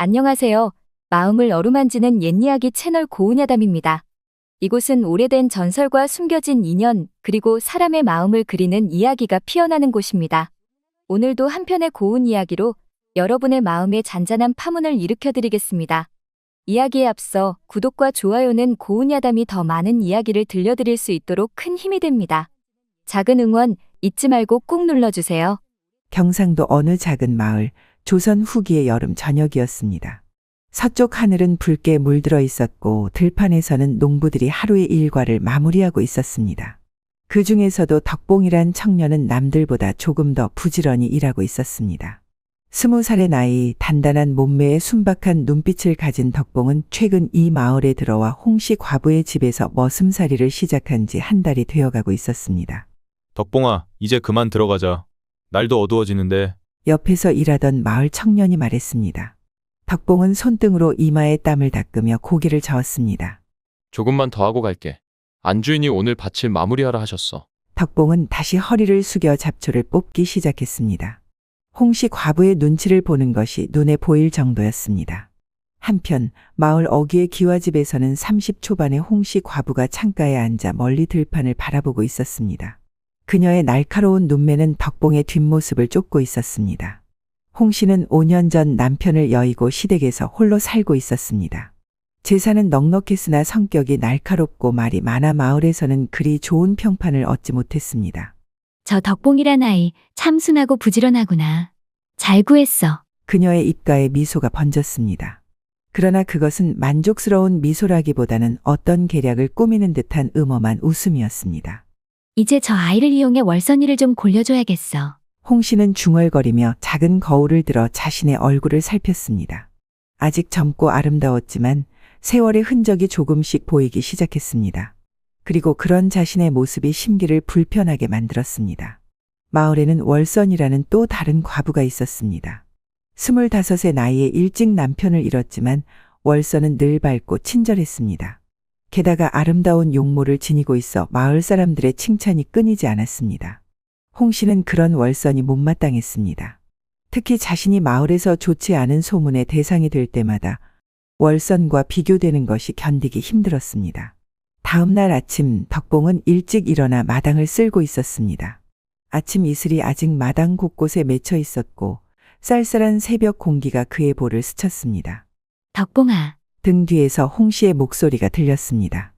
안녕하세요. 마음을 어루만지는 옛이야기 채널 고은야담입니다. 이곳은 오래된 전설과 숨겨진 인연, 그리고 사람의 마음을 그리는 이야기가 피어나는 곳입니다. 오늘도 한 편의 고운 이야기로 여러분의 마음에 잔잔한 파문을 일으켜드리겠습니다. 이야기에 앞서 구독과 좋아요는 고은야담이 더 많은 이야기를 들려드릴 수 있도록 큰 힘이 됩니다. 작은 응원 잊지 말고 꼭 눌러주세요. 경상도 어느 작은 마을, 조선 후기의 여름 저녁이었습니다. 서쪽 하늘은 붉게 물들어 있었고 들판에서는 농부들이 하루의 일과를 마무리하고 있었습니다. 그 중에서도 덕봉이란 청년은 남들보다 조금 더 부지런히 일하고 있었습니다. 20살의 나이, 단단한 몸매에 순박한 눈빛을 가진 덕봉은 최근 이 마을에 들어와 홍씨 과부의 집에서 머슴살이를 시작한 지 한 달이 되어가고 있었습니다. 덕봉아, 이제 그만 들어가자. 날도 어두워지는데. 옆에서 일하던 마을 청년이 말했습니다. 덕봉은 손등으로 이마에 땀을 닦으며 고개를 저었습니다. 조금만 더 하고 갈게. 안주인이 오늘 밭을 마무리하라 하셨어. 덕봉은 다시 허리를 숙여 잡초를 뽑기 시작했습니다. 홍씨 과부의 눈치를 보는 것이 눈에 보일 정도였습니다. 한편 마을 어귀의 기와집에서는 30 초반의 홍씨 과부가 창가에 앉아 멀리 들판을 바라보고 있었습니다. 그녀의 날카로운 눈매는 덕봉의 뒷모습을 쫓고 있었습니다. 홍 씨는 5년 전 남편을 여의고 시댁에서 홀로 살고 있었습니다. 재산은 넉넉했으나 성격이 날카롭고 말이 많아 마을에서는 그리 좋은 평판을 얻지 못했습니다. 저 덕봉이란 아이 참 순하고 부지런하구나. 잘 구했어. 그녀의 입가에 미소가 번졌습니다. 그러나 그것은 만족스러운 미소라기보다는 어떤 계략을 꾸미는 듯한 음험한 웃음이었습니다. 이제 저 아이를 이용해 월선이를 좀 골려줘야겠어. 홍 씨는 중얼거리며 작은 거울을 들어 자신의 얼굴을 살폈습니다. 아직 젊고 아름다웠지만 세월의 흔적이 조금씩 보이기 시작했습니다. 그리고 그런 자신의 모습이 심기를 불편하게 만들었습니다. 마을에는 월선이라는 또 다른 과부가 있었습니다. 25의 나이에 일찍 남편을 잃었지만 월선은 늘 밝고 친절했습니다. 게다가 아름다운 용모를 지니고 있어 마을 사람들의 칭찬이 끊이지 않았습니다. 홍 씨는 그런 월선이 못마땅했습니다. 특히 자신이 마을에서 좋지 않은 소문의 대상이 될 때마다 월선과 비교되는 것이 견디기 힘들었습니다. 다음 날 아침 덕봉은 일찍 일어나 마당을 쓸고 있었습니다. 아침 이슬이 아직 마당 곳곳에 맺혀 있었고 쌀쌀한 새벽 공기가 그의 볼을 스쳤습니다. 덕봉아, 등 뒤에서 홍 씨의 목소리가 들렸습니다.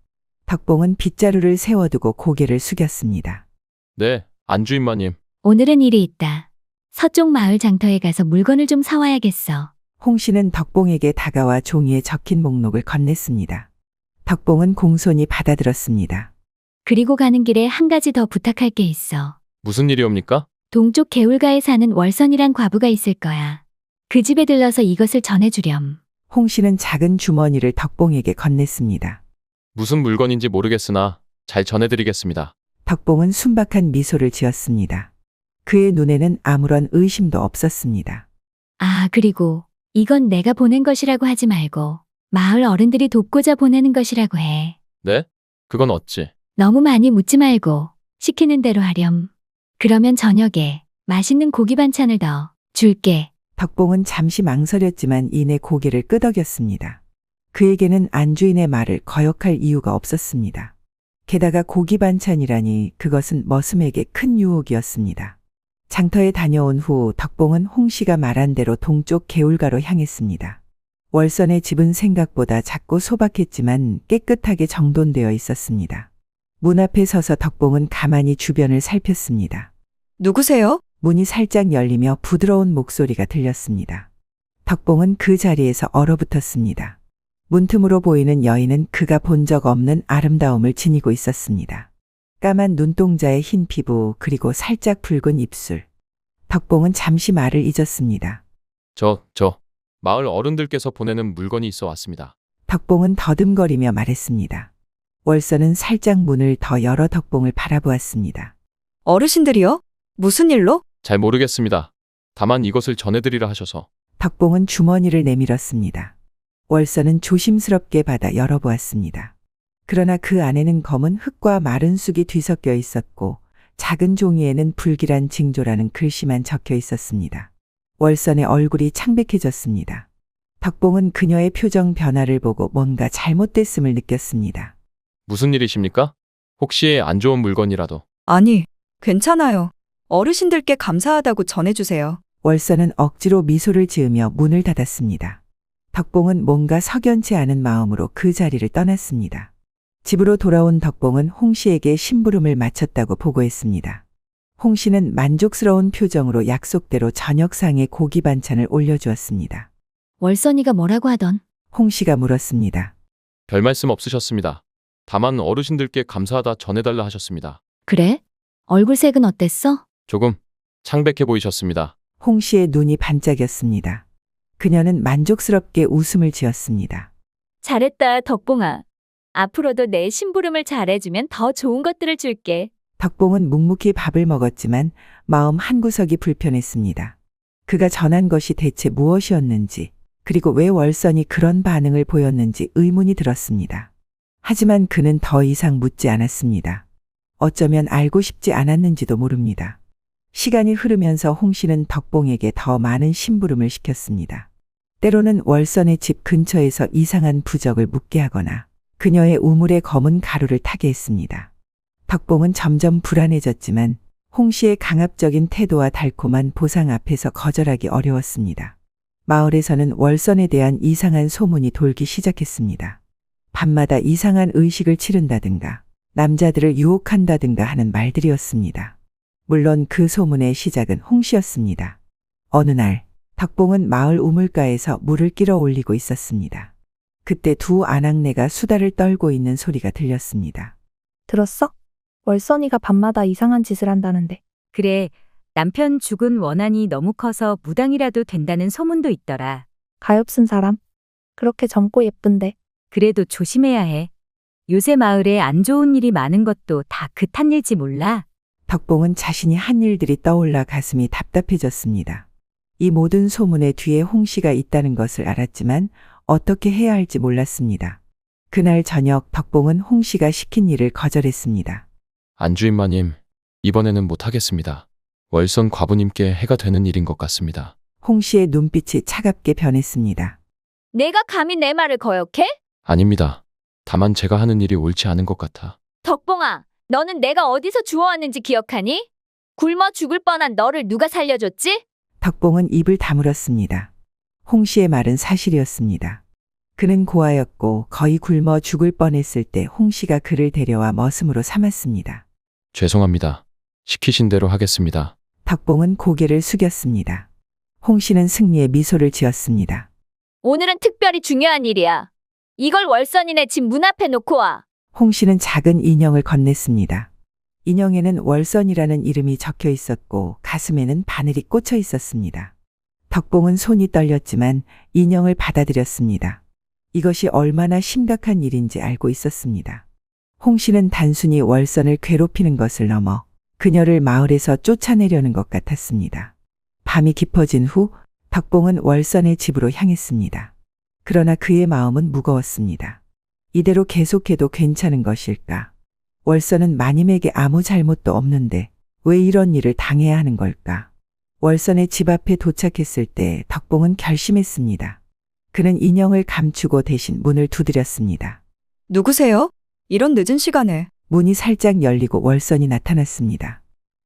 덕봉은 빗자루를 세워두고 고개를 숙였습니다. 네, 안주인마님. 오늘은 일이 있다. 서쪽 마을 장터에 가서 물건을 좀 사와야겠어. 홍 씨는 덕봉에게 다가와 종이에 적힌 목록을 건넸습니다. 덕봉은 공손히 받아들었습니다. 그리고 가는 길에 한 가지 더 부탁할 게 있어. 무슨 일이옵니까? 동쪽 개울가에 사는 월선이란 과부가 있을 거야. 그 집에 들러서 이것을 전해주렴. 홍 씨는 작은 주머니를 덕봉에게 건넸습니다. 무슨 물건인지 모르겠으나 잘 전해드리겠습니다. 덕봉은 순박한 미소를 지었습니다. 그의 눈에는 아무런 의심도 없었습니다. 아, 그리고 이건 내가 보낸 것이라고 하지 말고 마을 어른들이 돕고자 보내는 것이라고 해. 네? 그건 어찌? 너무 많이 묻지 말고 시키는 대로 하렴. 그러면 저녁에 맛있는 고기 반찬을 더 줄게. 덕봉은 잠시 망설였지만 이내 고개를 끄덕였습니다. 그에게는 안주인의 말을 거역할 이유가 없었습니다. 게다가 고기 반찬이라니 그것은 머슴에게 큰 유혹이었습니다. 장터에 다녀온 후 덕봉은 홍 씨가 말한 대로 동쪽 개울가로 향했습니다. 월선의 집은 생각보다 작고 소박했지만 깨끗하게 정돈되어 있었습니다. 문 앞에 서서 덕봉은 가만히 주변을 살폈습니다. 누구세요? 문이 살짝 열리며 부드러운 목소리가 들렸습니다. 덕봉은 그 자리에서 얼어붙었습니다. 문틈으로 보이는 여인은 그가 본 적 없는 아름다움을 지니고 있었습니다. 까만 눈동자의 흰 피부 그리고 살짝 붉은 입술. 덕봉은 잠시 말을 잊었습니다. 마을 어른들께서 보내는 물건이 있어 왔습니다. 덕봉은 더듬거리며 말했습니다. 월선은 살짝 문을 더 열어 덕봉을 바라보았습니다. 어르신들이요? 무슨 일로? 잘 모르겠습니다. 다만 이것을 전해드리라 하셔서. 덕봉은 주머니를 내밀었습니다. 월선은 조심스럽게 받아 열어보았습니다. 그러나 그 안에는 검은 흙과 마른 쑥이 뒤섞여 있었고 작은 종이에는 불길한 징조라는 글씨만 적혀 있었습니다. 월선의 얼굴이 창백해졌습니다. 덕봉은 그녀의 표정 변화를 보고 뭔가 잘못됐음을 느꼈습니다. 무슨 일이십니까? 혹시 안 좋은 물건이라도. 아니, 괜찮아요. 어르신들께 감사하다고 전해주세요. 월선은 억지로 미소를 지으며 문을 닫았습니다. 덕봉은 뭔가 석연치 않은 마음으로 그 자리를 떠났습니다. 집으로 돌아온 덕봉은 홍 씨에게 심부름을 마쳤다고 보고했습니다. 홍 씨는 만족스러운 표정으로 약속대로 저녁상에 고기 반찬을 올려주었습니다. 월선이가 뭐라고 하던? 홍 씨가 물었습니다. 별 말씀 없으셨습니다. 다만 어르신들께 감사하다 전해달라 하셨습니다. 그래? 얼굴색은 어땠어? 조금 창백해 보이셨습니다. 홍 씨의 눈이 반짝였습니다. 그녀는 만족스럽게 웃음을 지었습니다. 잘했다, 덕봉아. 앞으로도 내 심부름을 잘해주면 더 좋은 것들을 줄게. 덕봉은 묵묵히 밥을 먹었지만 마음 한구석이 불편했습니다. 그가 전한 것이 대체 무엇이었는지, 그리고 왜 월선이 그런 반응을 보였는지 의문이 들었습니다. 하지만 그는 더 이상 묻지 않았습니다. 어쩌면 알고 싶지 않았는지도 모릅니다. 시간이 흐르면서 홍 씨는 덕봉에게 더 많은 심부름을 시켰습니다. 때로는 월선의 집 근처에서 이상한 부적을 묻게 하거나 그녀의 우물에 검은 가루를 타게 했습니다. 덕봉은 점점 불안해졌지만 홍 씨의 강압적인 태도와 달콤한 보상 앞에서 거절하기 어려웠습니다. 마을에서는 월선에 대한 이상한 소문이 돌기 시작했습니다. 밤마다 이상한 의식을 치른다든가 남자들을 유혹한다든가 하는 말들이었습니다. 물론 그 소문의 시작은 홍 씨였습니다. 어느 날 덕봉은 마을 우물가에서 물을 끼러 올리고 있었습니다. 그때 두 아낙네가 수다를 떨고 있는 소리가 들렸습니다. 들었어? 월선이가 밤마다 이상한 짓을 한다는데. 그래, 남편 죽은 원한이 너무 커서 무당이라도 된다는 소문도 있더라. 가엾은 사람. 그렇게 젊고 예쁜데. 그래도 조심해야 해. 요새 마을에 안 좋은 일이 많은 것도 다 그 탓일지 몰라. 덕봉은 자신이 한 일들이 떠올라 가슴이 답답해졌습니다. 이 모든 소문의 뒤에 홍 씨가 있다는 것을 알았지만 어떻게 해야 할지 몰랐습니다. 그날 저녁 덕봉은 홍 씨가 시킨 일을 거절했습니다. 안주인마님, 이번에는 못하겠습니다. 월선 과부님께 해가 되는 일인 것 같습니다. 홍 씨의 눈빛이 차갑게 변했습니다. 내가 감히 내 말을 거역해? 아닙니다. 다만 제가 하는 일이 옳지 않은 것 같아. 덕봉아, 너는 내가 어디서 주워왔는지 기억하니? 굶어 죽을 뻔한 너를 누가 살려줬지? 덕봉은 입을 다물었습니다. 홍 씨의 말은 사실이었습니다. 그는 고아였고 거의 굶어 죽을 뻔했을 때 홍 씨가 그를 데려와 머슴으로 삼았습니다. 죄송합니다. 시키신 대로 하겠습니다. 덕봉은 고개를 숙였습니다. 홍 씨는 승리의 미소를 지었습니다. 오늘은 특별히 중요한 일이야. 이걸 월선이네 집 문 앞에 놓고 와. 홍 씨는 작은 인형을 건넸습니다. 인형에는 월선이라는 이름이 적혀 있었고 가슴에는 바늘이 꽂혀 있었습니다. 덕봉은 손이 떨렸지만 인형을 받아들였습니다. 이것이 얼마나 심각한 일인지 알고 있었습니다. 홍 씨는 단순히 월선을 괴롭히는 것을 넘어 그녀를 마을에서 쫓아내려는 것 같았습니다. 밤이 깊어진 후 덕봉은 월선의 집으로 향했습니다. 그러나 그의 마음은 무거웠습니다. 이대로 계속해도 괜찮은 것일까? 월선은 마님에게 아무 잘못도 없는데 왜 이런 일을 당해야 하는 걸까? 월선의 집 앞에 도착했을 때 덕봉은 결심했습니다. 그는 인형을 감추고 대신 문을 두드렸습니다. 누구세요? 이런 늦은 시간에. 문이 살짝 열리고 월선이 나타났습니다.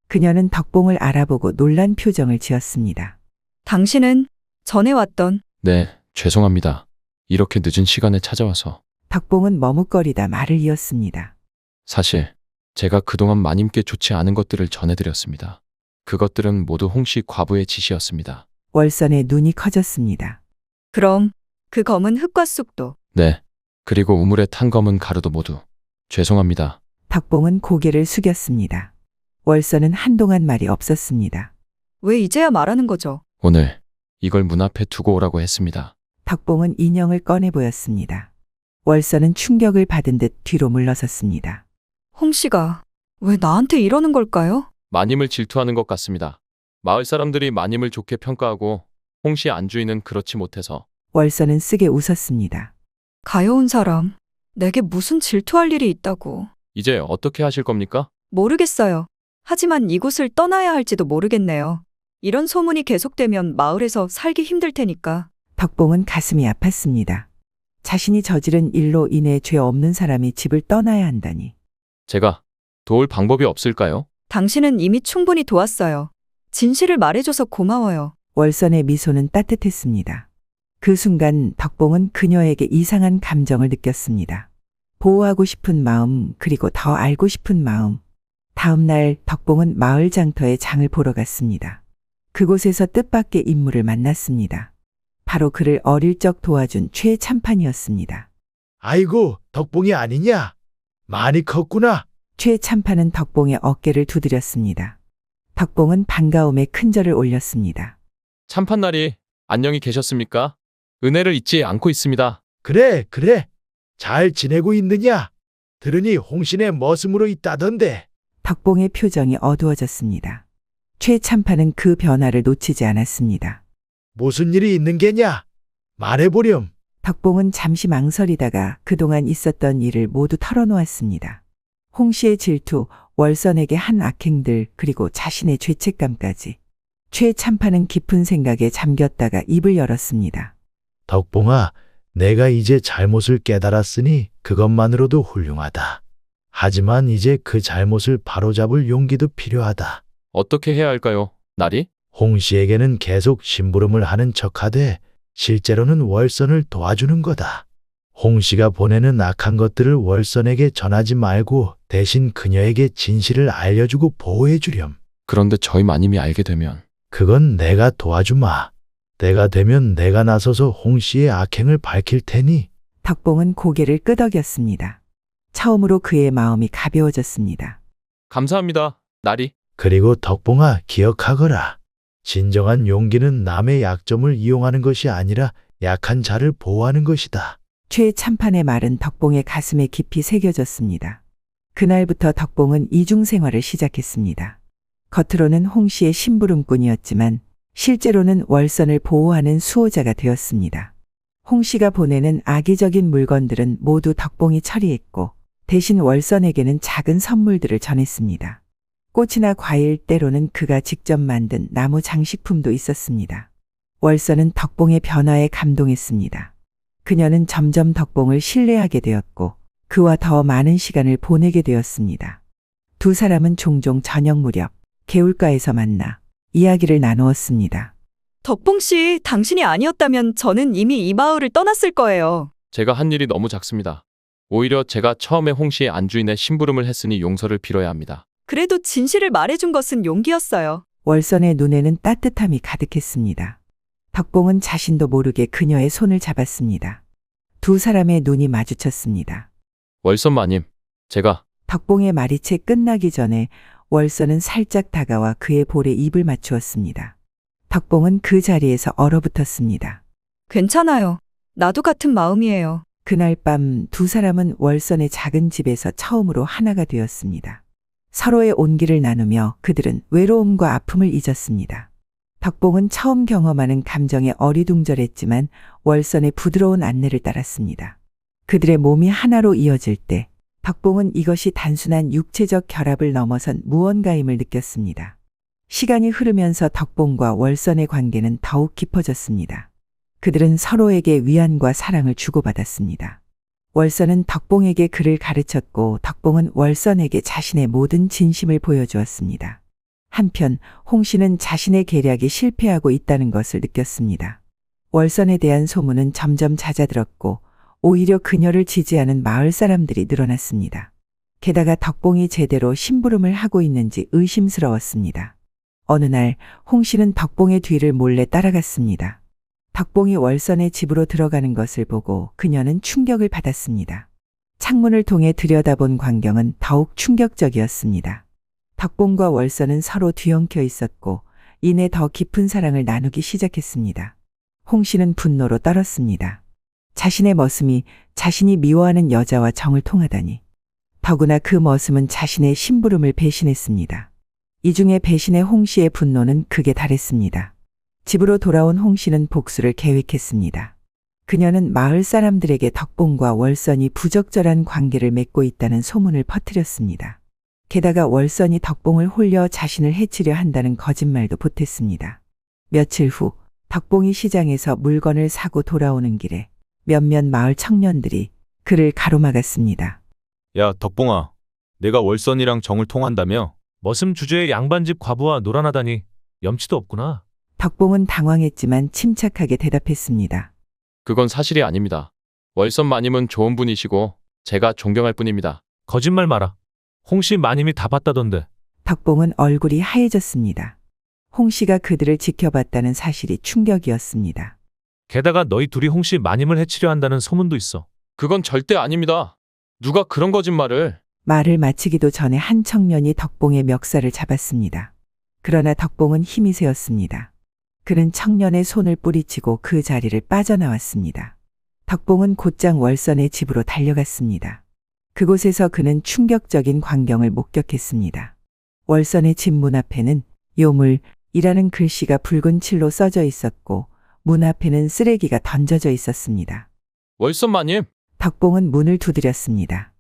그녀는 덕봉을 알아보고 놀란 표정을 지었습니다. 당신은 전에 왔던. 네, 죄송합니다. 이렇게 늦은 시간에 찾아와서. 덕봉은 머뭇거리다 말을 이었습니다. 사실 제가 그동안 마님께 좋지 않은 것들을 전해드렸습니다. 그것들은 모두 홍씨 과부의 짓이었습니다. 월선의 눈이 커졌습니다. 그럼 그 검은 흙과 쑥도. 네, 그리고 우물에 탄 검은 가루도 모두. 죄송합니다. 덕봉은 고개를 숙였습니다. 월선은 한동안 말이 없었습니다. 왜 이제야 말하는 거죠? 오늘 이걸 문 앞에 두고 오라고 했습니다. 덕봉은 인형을 꺼내 보였습니다. 월선은 충격을 받은 듯 뒤로 물러섰습니다. 홍 씨가 왜 나한테 이러는 걸까요? 마님을 질투하는 것 같습니다. 마을 사람들이 마님을 좋게 평가하고 홍씨 안주인은 그렇지 못해서. 월선은 쓰게 웃었습니다. 가여운 사람. 내게 무슨 질투할 일이 있다고. 이제 어떻게 하실 겁니까? 모르겠어요. 하지만 이곳을 떠나야 할지도 모르겠네요. 이런 소문이 계속되면 마을에서 살기 힘들 테니까. 덕봉은 가슴이 아팠습니다. 자신이 저지른 일로 인해 죄 없는 사람이 집을 떠나야 한다니. 제가 도울 방법이 없을까요? 당신은 이미 충분히 도왔어요. 진실을 말해줘서 고마워요. 월선의 미소는 따뜻했습니다. 그 순간 덕봉은 그녀에게 이상한 감정을 느꼈습니다. 보호하고 싶은 마음, 그리고 더 알고 싶은 마음. 다음 날 덕봉은 마을 장터에 장을 보러 갔습니다. 그곳에서 뜻밖의 인물을 만났습니다. 바로 그를 어릴 적 도와준 최 참판이었습니다. 아이고, 덕봉이 아니냐? 많이 컸구나. 최 참판은 덕봉의 어깨를 두드렸습니다. 덕봉은 반가움에 큰절을 올렸습니다. 참판날이 안녕히 계셨습니까? 은혜를 잊지 않고 있습니다. 그래, 그래. 잘 지내고 있느냐? 들으니 홍신의 머슴으로 있다던데. 덕봉의 표정이 어두워졌습니다. 최 참판은 그 변화를 놓치지 않았습니다. 무슨 일이 있는 게냐? 말해보렴. 덕봉은 잠시 망설이다가 그동안 있었던 일을 모두 털어놓았습니다. 홍 씨의 질투, 월선에게 한 악행들, 그리고 자신의 죄책감까지. 최 참판은 깊은 생각에 잠겼다가 입을 열었습니다. 덕봉아, 내가 이제 잘못을 깨달았으니 그것만으로도 훌륭하다. 하지만 이제 그 잘못을 바로잡을 용기도 필요하다. 어떻게 해야 할까요? 날이? 홍 씨에게는 계속 심부름을 하는 척하되 실제로는 월선을 도와주는 거다. 홍 씨가 보내는 악한 것들을 월선에게 전하지 말고 대신 그녀에게 진실을 알려주고 보호해주렴. 그런데 저희 마님이 알게 되면 그건 내가 도와주마. 때가 되면 내가 나서서 홍 씨의 악행을 밝힐 테니. 덕봉은 고개를 끄덕였습니다. 처음으로 그의 마음이 가벼워졌습니다. 감사합니다. 날이. 그리고 덕봉아, 기억하거라. 진정한 용기는 남의 약점을 이용하는 것이 아니라 약한 자를 보호하는 것이다. 최 참판의 말은 덕봉의 가슴에 깊이 새겨졌습니다. 그날부터 덕봉은 이중 생활을 시작했습니다. 겉으로는 홍 씨의 심부름꾼이었지만 실제로는 월선을 보호하는 수호자가 되었습니다. 홍 씨가 보내는 악의적인 물건들은 모두 덕봉이 처리했고 대신 월선에게는 작은 선물들을 전했습니다. 꽃이나 과일, 때로는 그가 직접 만든 나무 장식품도 있었습니다. 월선은 덕봉의 변화에 감동했습니다. 그녀는 점점 덕봉을 신뢰하게 되었고 그와 더 많은 시간을 보내게 되었습니다. 두 사람은 종종 저녁 무렵 개울가에서 만나 이야기를 나누었습니다. 덕봉 씨, 당신이 아니었다면 저는 이미 이 마을을 떠났을 거예요. 제가 한 일이 너무 작습니다. 오히려 제가 처음에 홍 씨의 안주인의 심부름을 했으니 용서를 빌어야 합니다. 그래도 진실을 말해준 것은 용기였어요. 월선의 눈에는 따뜻함이 가득했습니다. 덕봉은 자신도 모르게 그녀의 손을 잡았습니다. 두 사람의 눈이 마주쳤습니다. 월선 마님, 제가 덕봉의 말이 채 끝나기 전에 월선은 살짝 다가와 그의 볼에 입을 맞추었습니다. 덕봉은 그 자리에서 얼어붙었습니다. 괜찮아요. 나도 같은 마음이에요. 그날 밤 두 사람은 월선의 작은 집에서 처음으로 하나가 되었습니다. 서로의 온기를 나누며 그들은 외로움과 아픔을 잊었습니다. 덕봉은 처음 경험하는 감정에 어리둥절했지만 월선의 부드러운 안내를 따랐습니다. 그들의 몸이 하나로 이어질 때 덕봉은 이것이 단순한 육체적 결합을 넘어선 무언가임을 느꼈습니다. 시간이 흐르면서 덕봉과 월선의 관계는 더욱 깊어졌습니다. 그들은 서로에게 위안과 사랑을 주고받았습니다. 월선은 덕봉에게 글을 가르쳤고 덕봉은 월선에게 자신의 모든 진심을 보여주었습니다. 한편 홍 씨는 자신의 계략이 실패하고 있다는 것을 느꼈습니다. 월선에 대한 소문은 점점 잦아들었고 오히려 그녀를 지지하는 마을 사람들이 늘어났습니다. 게다가 덕봉이 제대로 심부름을 하고 있는지 의심스러웠습니다. 어느 날 홍 씨는 덕봉의 뒤를 몰래 따라갔습니다. 덕봉이 월선의 집으로 들어가는 것을 보고 그녀는 충격을 받았습니다. 창문을 통해 들여다본 광경은 더욱 충격적이었습니다. 덕봉과 월선은 서로 뒤엉켜 있었고 이내 더 깊은 사랑을 나누기 시작했습니다. 홍 씨는 분노로 떨었습니다. 자신의 머슴이 자신이 미워하는 여자와 정을 통하다니. 더구나 그 머슴은 자신의 심부름을 배신했습니다. 이 중에 배신의 홍 씨의 분노는 극에 달했습니다. 집으로 돌아온 홍 씨는 복수를 계획했습니다. 그녀는 마을 사람들에게 덕봉과 월선이 부적절한 관계를 맺고 있다는 소문을 퍼뜨렸습니다. 게다가 월선이 덕봉을 홀려 자신을 해치려 한다는 거짓말도 보탰습니다. 며칠 후 덕봉이 시장에서 물건을 사고 돌아오는 길에 몇몇 마을 청년들이 그를 가로막았습니다. 야, 덕봉아. 내가 월선이랑 정을 통한다며? 머슴 주제에 양반집 과부와 놀아나다니 염치도 없구나. 덕봉은 당황했지만 침착하게 대답했습니다. 그건 사실이 아닙니다. 월선 마님은 좋은 분이시고 제가 존경할 뿐입니다. 거짓말 마라. 홍씨 마님이 다 봤다던데. 덕봉은 얼굴이 하얘졌습니다. 홍 씨가 그들을 지켜봤다는 사실이 충격이었습니다. 게다가 너희 둘이 홍씨 마님을 해치려 한다는 소문도 있어. 그건 절대 아닙니다. 누가 그런 거짓말을. 말을 마치기도 전에 한 청년이 덕봉의 멱살을 잡았습니다. 그러나 덕봉은 힘이 세었습니다. 그는 청년의 손을 뿌리치고 그 자리를 빠져나왔습니다. 덕봉은 곧장 월선의 집으로 달려갔습니다. 그곳에서 그는 충격적인 광경을 목격했습니다. 월선의 집 문 앞에는 요물이라는 글씨가 붉은 칠로 써져 있었고 문 앞에는 쓰레기가 던져져 있었습니다. 월선 마님. 덕봉은 문을 두드렸습니다.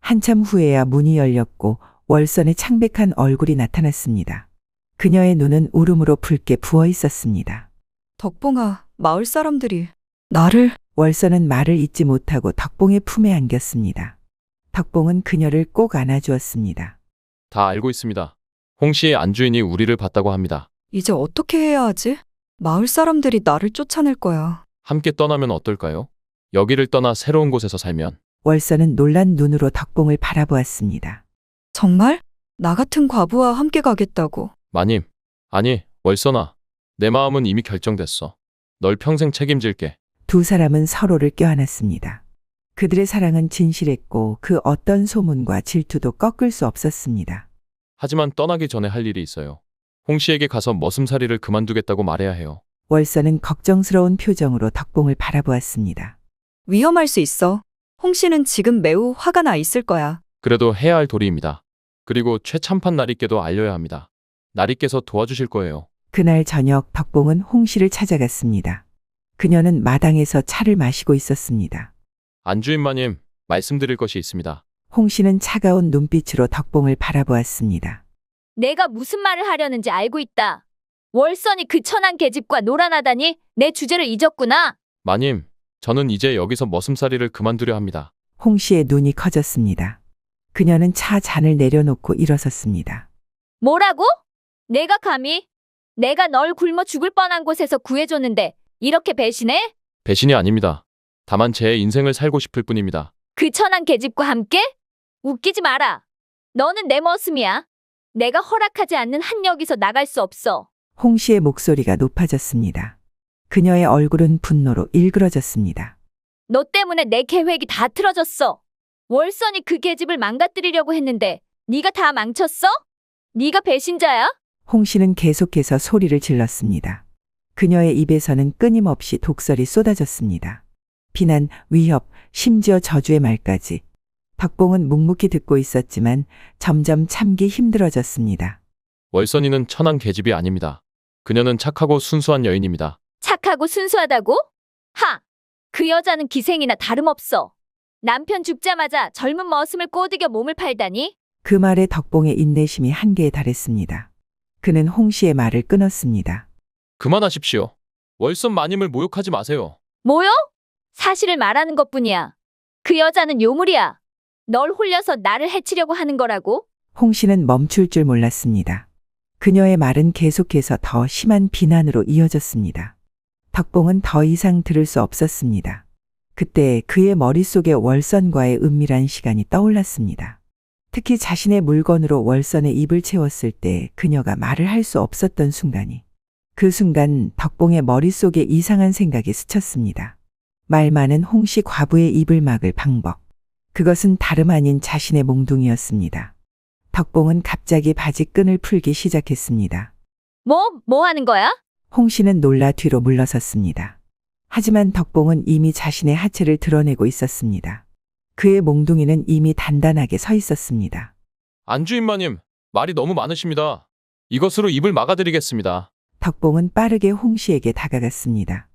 한참 후에야 문이 열렸고 월선의 창백한 얼굴이 나타났습니다. 그녀의 눈은 울음으로 붉게 부어 있었습니다. 덕봉아, 마을 사람들이 나를 월선은 말을 잇지 못하고 덕봉의 품에 안겼습니다. 덕봉은 그녀를 꼭 안아주었습니다. 다 알고 있습니다. 홍 씨의 안주인이 우리를 봤다고 합니다. 이제 어떻게 해야 하지? 마을 사람들이 나를 쫓아낼 거야. 함께 떠나면 어떨까요? 여기를 떠나 새로운 곳에서 살면. 월선은 놀란 눈으로 덕봉을 바라보았습니다. 정말? 나 같은 과부와 함께 가겠다고. 마님. 아니, 월선아. 내 마음은 이미 결정됐어. 널 평생 책임질게. 두 사람은 서로를 껴안았습니다. 그들의 사랑은 진실했고 그 어떤 소문과 질투도 꺾을 수 없었습니다. 하지만 떠나기 전에 할 일이 있어요. 홍 씨에게 가서 머슴살이를 그만두겠다고 말해야 해요. 월선은 걱정스러운 표정으로 덕봉을 바라보았습니다. 위험할 수 있어. 홍 씨는 지금 매우 화가 나 있을 거야. 그래도 해야 할 도리입니다. 그리고 최참판 나리께도 알려야 합니다. 나리께서 도와주실 거예요. 그날 저녁 덕봉은 홍 씨를 찾아갔습니다. 그녀는 마당에서 차를 마시고 있었습니다. 안주인 마님, 말씀드릴 것이 있습니다. 홍 씨는 차가운 눈빛으로 덕봉을 바라보았습니다. 내가 무슨 말을 하려는지 알고 있다. 월선이 그 천한 계집과 놀아나다니 내 주제를 잊었구나. 마님, 저는 이제 여기서 머슴살이를 그만두려 합니다. 홍 씨의 눈이 커졌습니다. 그녀는 차 잔을 내려놓고 일어섰습니다. 뭐라고? 내가 감히? 내가 널 굶어 죽을 뻔한 곳에서 구해줬는데 이렇게 배신해? 배신이 아닙니다. 다만 제 인생을 살고 싶을 뿐입니다. 그 천한 계집과 함께? 웃기지 마라. 너는 내 머슴이야. 내가 허락하지 않는 한 여기서 나갈 수 없어. 홍 씨의 목소리가 높아졌습니다. 그녀의 얼굴은 분노로 일그러졌습니다. 너 때문에 내 계획이 다 틀어졌어. 월선이 그 계집을 망가뜨리려고 했는데 네가 다 망쳤어? 네가 배신자야? 홍 씨는 계속해서 소리를 질렀습니다. 그녀의 입에서는 끊임없이 독설이 쏟아졌습니다. 비난, 위협, 심지어 저주의 말까지. 덕봉은 묵묵히 듣고 있었지만 점점 참기 힘들어졌습니다. 월선이는 천한 계집이 아닙니다. 그녀는 착하고 순수한 여인입니다. 착하고 순수하다고? 하! 그 여자는 기생이나 다름없어. 남편 죽자마자 젊은 머슴을 꼬드겨 몸을 팔다니? 그 말에 덕봉의 인내심이 한계에 달했습니다. 그는 홍 씨의 말을 끊었습니다. 그만하십시오. 월선 마님을 모욕하지 마세요. 뭐요? 사실을 말하는 것뿐이야. 그 여자는 요물이야. 널 홀려서 나를 해치려고 하는 거라고? 홍 씨는 멈출 줄 몰랐습니다. 그녀의 말은 계속해서 더 심한 비난으로 이어졌습니다. 덕봉은 더 이상 들을 수 없었습니다. 그때 그의 머릿속에 월선과의 은밀한 시간이 떠올랐습니다. 특히 자신의 물건으로 월선의 입을 채웠을 때 그녀가 말을 할 수 없었던 순간이. 그 순간 덕봉의 머릿속에 이상한 생각이 스쳤습니다. 말 많은 홍 씨 과부의 입을 막을 방법. 그것은 다름 아닌 자신의 몽둥이였습니다. 덕봉은 갑자기 바지끈을 풀기 시작했습니다. 뭐 하는 거야? 홍 씨는 놀라 뒤로 물러섰습니다. 하지만 덕봉은 이미 자신의 하체를 드러내고 있었습니다. 그의 몽둥이는 이미 단단하게 서 있었습니다. 안주인 마님, 말이 너무 많으십니다. 이것으로 입을 막아드리겠습니다. 덕봉은 빠르게 홍 씨에게 다가갔습니다.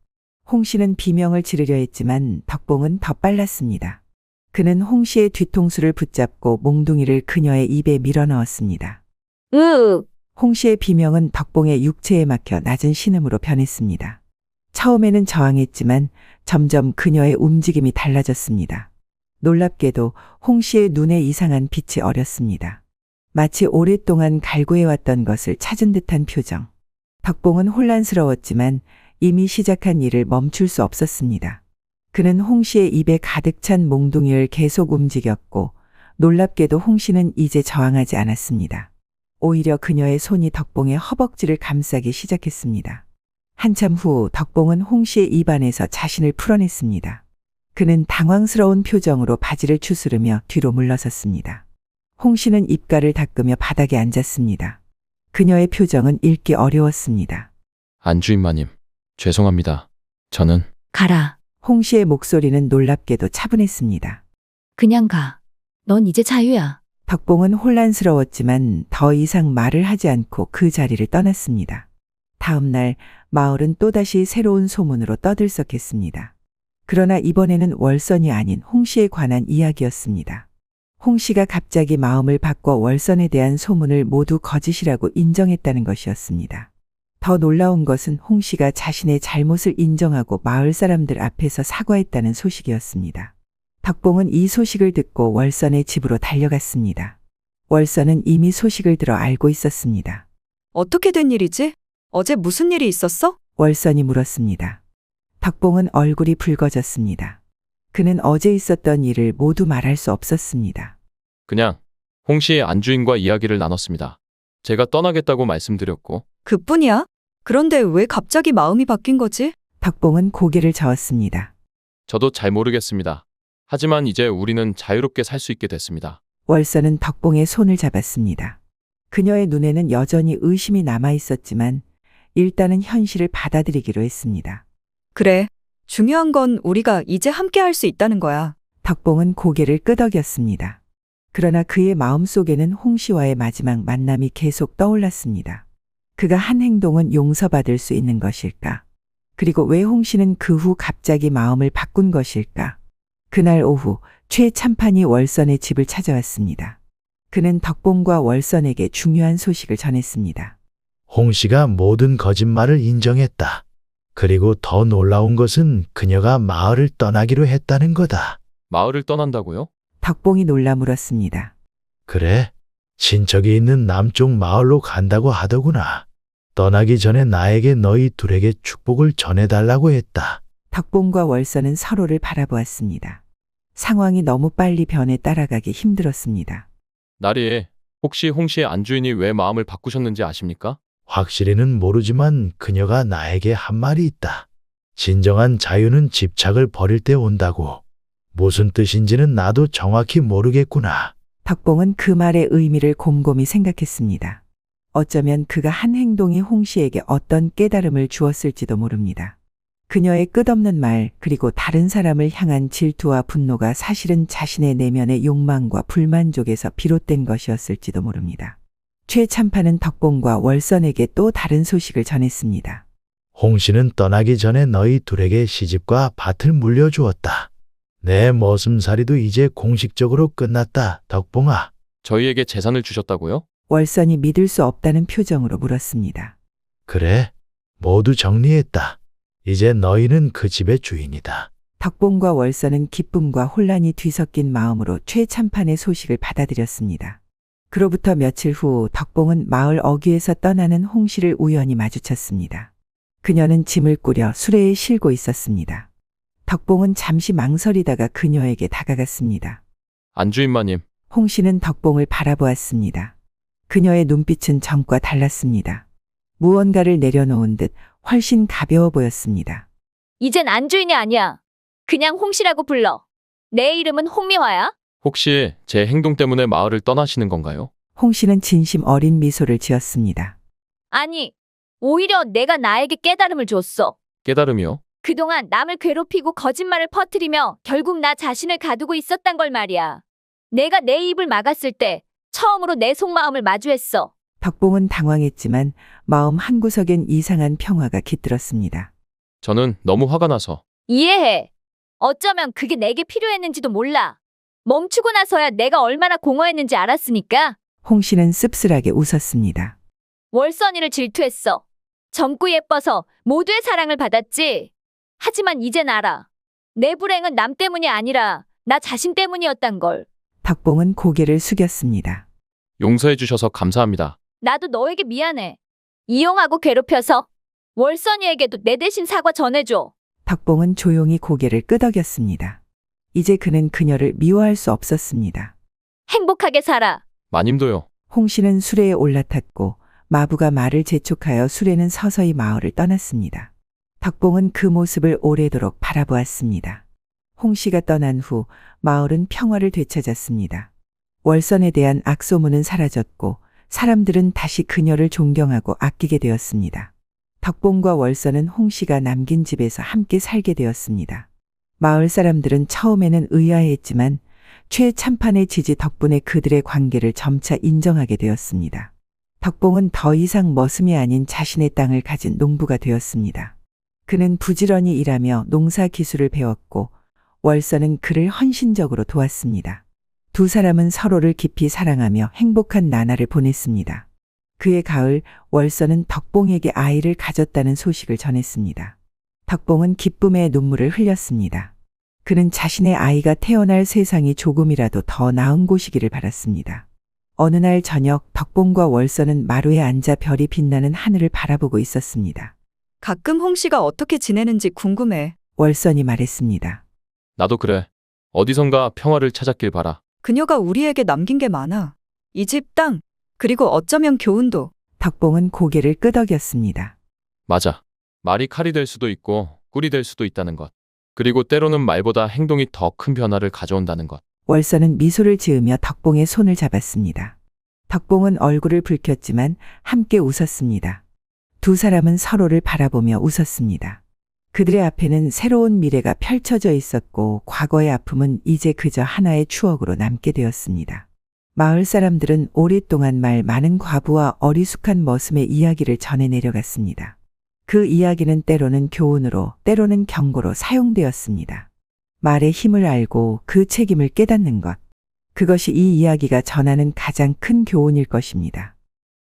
홍 씨는 비명을 지르려 했지만 덕봉은 더 빨랐습니다. 그는 홍 씨의 뒤통수를 붙잡고 몽둥이를 그녀의 입에 밀어넣었습니다. 홍 씨의 비명은 덕봉의 육체에 막혀 낮은 신음으로 변했습니다. 처음에는 저항했지만 점점 그녀의 움직임이 달라졌습니다. 놀랍게도 홍 씨의 눈에 이상한 빛이 어렸습니다. 마치 오랫동안 갈구해왔던 것을 찾은 듯한 표정. 덕봉은 혼란스러웠지만 이미 시작한 일을 멈출 수 없었습니다. 그는 홍 씨의 입에 가득 찬 몽둥이를 계속 움직였고 놀랍게도 홍 씨는 이제 저항하지 않았습니다. 오히려 그녀의 손이 덕봉의 허벅지를 감싸기 시작했습니다. 한참 후 덕봉은 홍 씨의 입안에서 자신을 풀어냈습니다. 그는 당황스러운 표정으로 바지를 추스르며 뒤로 물러섰습니다. 홍 씨는 입가를 닦으며 바닥에 앉았습니다. 그녀의 표정은 읽기 어려웠습니다. 안주인마님, 죄송합니다. 저는 가라. 홍 씨의 목소리는 놀랍게도 차분했습니다. 그냥 가. 넌 이제 자유야. 덕봉은 혼란스러웠지만 더 이상 말을 하지 않고 그 자리를 떠났습니다. 다음 날 마을은 또다시 새로운 소문으로 떠들썩했습니다. 그러나 이번에는 월선이 아닌 홍 씨에 관한 이야기였습니다. 홍 씨가 갑자기 마음을 바꿔 월선에 대한 소문을 모두 거짓이라고 인정했다는 것이었습니다. 더 놀라운 것은 홍 씨가 자신의 잘못을 인정하고 마을 사람들 앞에서 사과했다는 소식이었습니다. 덕봉은 이 소식을 듣고 월선의 집으로 달려갔습니다. 월선은 이미 소식을 들어 알고 있었습니다. 어떻게 된 일이지? 어제 무슨 일이 있었어? 월선이 물었습니다. 덕봉은 얼굴이 붉어졌습니다. 그는 어제 있었던 일을 모두 말할 수 없었습니다. 그냥 홍 씨의 안주인과 이야기를 나눴습니다. 제가 떠나겠다고 말씀드렸고 그뿐이야? 그런데 왜 갑자기 마음이 바뀐 거지? 덕봉은 고개를 저었습니다. 저도 잘 모르겠습니다. 하지만 이제 우리는 자유롭게 살 수 있게 됐습니다. 월선은 덕봉의 손을 잡았습니다. 그녀의 눈에는 여전히 의심이 남아 있었지만 일단은 현실을 받아들이기로 했습니다. 그래. 중요한 건 우리가 이제 함께 할 수 있다는 거야. 덕봉은 고개를 끄덕였습니다. 그러나 그의 마음속에는 홍 씨와의 마지막 만남이 계속 떠올랐습니다. 그가 한 행동은 용서받을 수 있는 것일까? 그리고 왜 홍 씨는 그 후 갑자기 마음을 바꾼 것일까? 그날 오후 최 참판이 월선의 집을 찾아왔습니다. 그는 덕봉과 월선에게 중요한 소식을 전했습니다. 홍 씨가 모든 거짓말을 인정했다. 그리고 더 놀라운 것은 그녀가 마을을 떠나기로 했다는 거다. 마을을 떠난다고요? 덕봉이 놀라 물었습니다. 그래, 친척이 있는 남쪽 마을로 간다고 하더구나. 떠나기 전에 나에게 너희 둘에게 축복을 전해달라고 했다. 덕봉과 월선은 서로를 바라보았습니다. 상황이 너무 빨리 변해 따라가기 힘들었습니다. 나리에, 혹시 홍 씨의 안주인이 왜 마음을 바꾸셨는지 아십니까? 확실히는 모르지만 그녀가 나에게 한 말이 있다. 진정한 자유는 집착을 버릴 때 온다고. 무슨 뜻인지는 나도 정확히 모르겠구나. 덕봉은 그 말의 의미를 곰곰이 생각했습니다. 어쩌면 그가 한 행동이 홍 씨에게 어떤 깨달음을 주었을지도 모릅니다. 그녀의 끝없는 말 그리고 다른 사람을 향한 질투와 분노가 사실은 자신의 내면의 욕망과 불만족에서 비롯된 것이었을지도 모릅니다. 최 참판은 덕봉과 월선에게 또 다른 소식을 전했습니다. 홍 씨는 떠나기 전에 너희 둘에게 시집과 밭을 물려주었다. 내 머슴살이도 이제 공식적으로 끝났다, 덕봉아. 저희에게 재산을 주셨다고요? 월선이 믿을 수 없다는 표정으로 물었습니다. 그래, 모두 정리했다. 이제 너희는 그 집의 주인이다. 덕봉과 월선은 기쁨과 혼란이 뒤섞인 마음으로 최 참판의 소식을 받아들였습니다. 그로부터 며칠 후 덕봉은 마을 어귀에서 떠나는 홍 씨를 우연히 마주쳤습니다. 그녀는 짐을 꾸려 수레에 실고 있었습니다. 덕봉은 잠시 망설이다가 그녀에게 다가갔습니다. 안주인마님, 홍 씨는 덕봉을 바라보았습니다. 그녀의 눈빛은 전과 달랐습니다. 무언가를 내려놓은 듯 훨씬 가벼워 보였습니다. 이젠 안주인이 아니야. 그냥 홍씨라고 불러. 내 이름은 홍미화야. 혹시 제 행동 때문에 마을을 떠나시는 건가요? 홍 씨는 진심 어린 미소를 지었습니다. 아니, 오히려 내가 나에게 깨달음을 줬어. 깨달음이요? 그동안 남을 괴롭히고 거짓말을 퍼뜨리며 결국 나 자신을 가두고 있었단 걸 말이야. 내가 내 입을 막았을 때 처음으로 내 속마음을 마주했어. 덕봉은 당황했지만 마음 한구석엔 이상한 평화가 깃들었습니다. 저는 너무 화가 나서 이해해. 어쩌면 그게 내게 필요했는지도 몰라. 멈추고 나서야 내가 얼마나 공허했는지 알았으니까. 홍 씨는 씁쓸하게 웃었습니다. 월선이를 질투했어. 젊고 예뻐서 모두의 사랑을 받았지. 하지만 이젠 알아. 내 불행은 남 때문이 아니라 나 자신 때문이었단 걸. 덕봉은 고개를 숙였습니다. 용서해 주셔서 감사합니다. 나도 너에게 미안해. 이용하고 괴롭혀서. 월선이에게도 내 대신 사과 전해줘. 덕봉은 조용히 고개를 끄덕였습니다. 이제 그는 그녀를 미워할 수 없었습니다. 행복하게 살아. 마님도요. 홍 씨는 수레에 올라탔고 마부가 말을 재촉하여 수레는 서서히 마을을 떠났습니다. 덕봉은 그 모습을 오래도록 바라보았습니다. 홍 씨가 떠난 후 마을은 평화를 되찾았습니다. 월선에 대한 악소문은 사라졌고 사람들은 다시 그녀를 존경하고 아끼게 되었습니다. 덕봉과 월선은 홍 씨가 남긴 집에서 함께 살게 되었습니다. 마을 사람들은 처음에는 의아해했지만 최 참판의 지지 덕분에 그들의 관계를 점차 인정하게 되었습니다. 덕봉은 더 이상 머슴이 아닌 자신의 땅을 가진 농부가 되었습니다. 그는 부지런히 일하며 농사 기술을 배웠고 월선은 그를 헌신적으로 도왔습니다. 두 사람은 서로를 깊이 사랑하며 행복한 나날을 보냈습니다. 그해 가을 월선은 덕봉에게 아이를 가졌다는 소식을 전했습니다. 덕봉은 기쁨의 눈물을 흘렸습니다. 그는 자신의 아이가 태어날 세상이 조금이라도 더 나은 곳이기를 바랐습니다. 어느 날 저녁 덕봉과 월선은 마루에 앉아 별이 빛나는 하늘을 바라보고 있었습니다. 가끔 홍 씨가 어떻게 지내는지 궁금해. 월선이 말했습니다. 나도 그래. 어디선가 평화를 찾았길 바라. 그녀가 우리에게 남긴 게 많아. 이 집, 땅, 그리고 어쩌면 교훈도. 덕봉은 고개를 끄덕였습니다. 맞아. 말이 칼이 될 수도 있고 꿀이 될 수도 있다는 것. 그리고 때로는 말보다 행동이 더 큰 변화를 가져온다는 것. 월선은 미소를 지으며 덕봉의 손을 잡았습니다. 덕봉은 얼굴을 붉혔지만 함께 웃었습니다. 두 사람은 서로를 바라보며 웃었습니다. 그들의 앞에는 새로운 미래가 펼쳐져 있었고 과거의 아픔은 이제 그저 하나의 추억으로 남게 되었습니다. 마을 사람들은 오랫동안 말 많은 과부와 어리숙한 머슴의 이야기를 전해 내려갔습니다. 그 이야기는 때로는 교훈으로 때로는 경고로 사용되었습니다. 말의 힘을 알고 그 책임을 깨닫는 것. 그것이 이 이야기가 전하는 가장 큰 교훈일 것입니다.